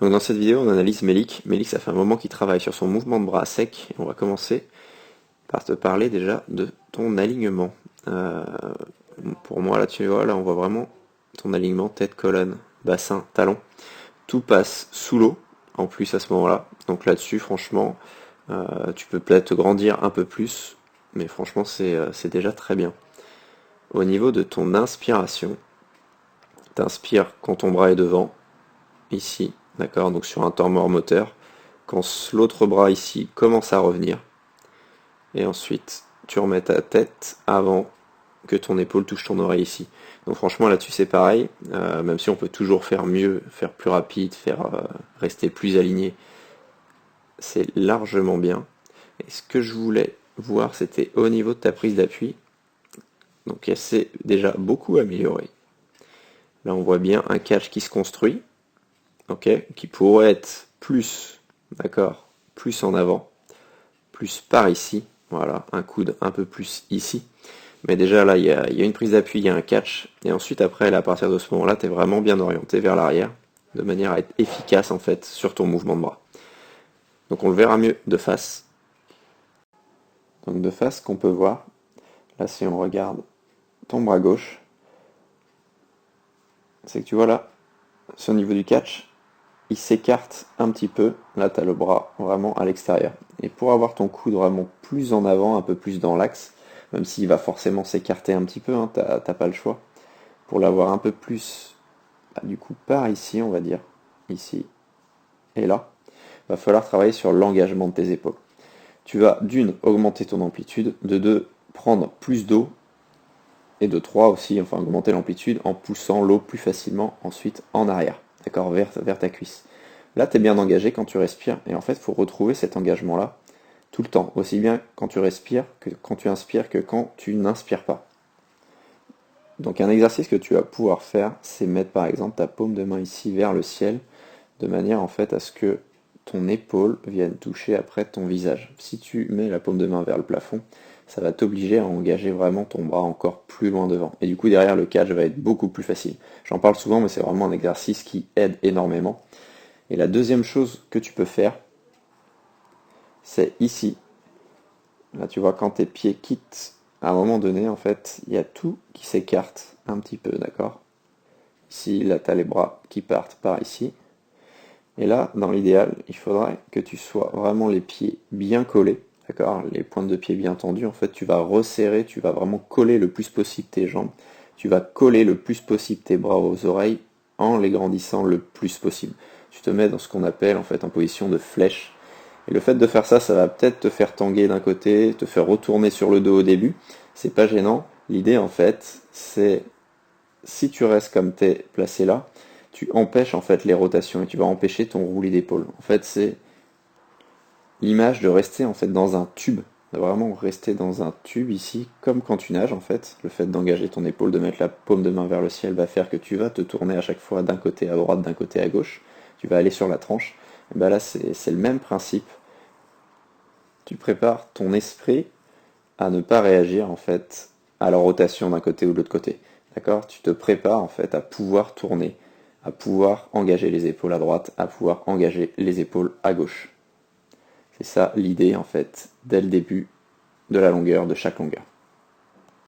Donc dans cette vidéo, on analyse Melik. Melik, ça fait un moment qu'il travaille sur son mouvement de bras sec. Et on va commencer par te parler déjà de ton alignement. Pour moi, là, tu vois, là, on voit vraiment ton alignement tête, colonne, bassin, talon. Tout passe sous l'eau, en plus à ce moment-là. Donc là-dessus, franchement, tu peux peut-être grandir un peu plus, mais franchement, c'est déjà très bien. Au niveau de ton inspiration, t'inspires quand ton bras est devant, ici, d'accord, donc sur un temps mort moteur, quand l'autre bras ici commence à revenir, et ensuite tu remets ta tête avant que ton épaule touche ton oreille ici. Donc franchement là-dessus c'est pareil, même si on peut toujours faire mieux, faire plus rapide, rester plus aligné, c'est largement bien. Et ce que je voulais voir c'était au niveau de ta prise d'appui, donc elle s'est déjà beaucoup améliorée. Là on voit bien un catch qui se construit, ok, qui pourrait être plus, d'accord, plus en avant, plus par ici, voilà, un coude un peu plus ici. Mais déjà là, il y a une prise d'appui, il y a un catch, et ensuite après, là, à partir de ce moment-là, tu es vraiment bien orienté vers l'arrière, de manière à être efficace en fait sur ton mouvement de bras. Donc on le verra mieux de face. Donc de face, ce qu'on peut voir, là si on regarde ton bras gauche, c'est que tu vois là, sur le niveau du catch, il s'écarte un petit peu, là tu as le bras vraiment à l'extérieur. Et pour avoir ton coude vraiment plus en avant, un peu plus dans l'axe, même s'il va forcément s'écarter un petit peu, hein, t'as pas le choix, pour l'avoir un peu plus, du coup par ici on va dire, ici et là, va falloir travailler sur l'engagement de tes épaules. Tu vas d'une augmenter ton amplitude, de deux prendre plus d'eau, et de trois aussi, enfin augmenter l'amplitude en poussant l'eau plus facilement ensuite en arrière, d'accord, vers ta cuisse. Là, tu es bien engagé quand tu respires, et en fait, il faut retrouver cet engagement-là tout le temps, aussi bien quand tu respires que quand tu inspires que quand tu n'inspires pas. Donc un exercice que tu vas pouvoir faire, c'est mettre par exemple ta paume de main ici vers le ciel, de manière en fait à ce que ton épaule vienne toucher après ton visage. Si tu mets la paume de main vers le plafond, ça va t'obliger à engager vraiment ton bras encore plus loin devant. Et du coup derrière le catch va être beaucoup plus facile. J'en parle souvent mais c'est vraiment un exercice qui aide énormément. Et la deuxième chose que tu peux faire, c'est ici. Là tu vois quand tes pieds quittent, à un moment donné en fait, il y a tout qui s'écarte un petit peu, d'accord? Ici, là tu as les bras qui partent par ici. Et là, dans l'idéal, il faudrait que tu sois vraiment les pieds bien collés, d'accord? Les pointes de pied bien tendues. En fait, tu vas resserrer, tu vas vraiment coller le plus possible tes jambes. Tu vas coller le plus possible tes bras aux oreilles en les grandissant le plus possible. Tu te mets dans ce qu'on appelle en fait en position de flèche. Et le fait de faire ça, ça va peut-être te faire tanguer d'un côté, te faire retourner sur le dos au début. C'est pas gênant. L'idée en fait, c'est si tu restes comme tu es placé là, tu empêches en fait les rotations et tu vas empêcher ton roulis d'épaule. En fait, c'est l'image de rester en fait dans un tube, de vraiment rester dans un tube ici, comme quand tu nages en fait. Le fait d'engager ton épaule, de mettre la paume de main vers le ciel va faire que tu vas te tourner à chaque fois d'un côté à droite, d'un côté à gauche. Tu vas aller sur la tranche. Et ben là, c'est le même principe. Tu prépares ton esprit à ne pas réagir en fait à la rotation d'un côté ou de l'autre côté. D'accord? Tu te prépares en fait à pouvoir tourner, à pouvoir engager les épaules à droite, à pouvoir engager les épaules à gauche. C'est ça l'idée en fait dès le début de la longueur, de chaque longueur.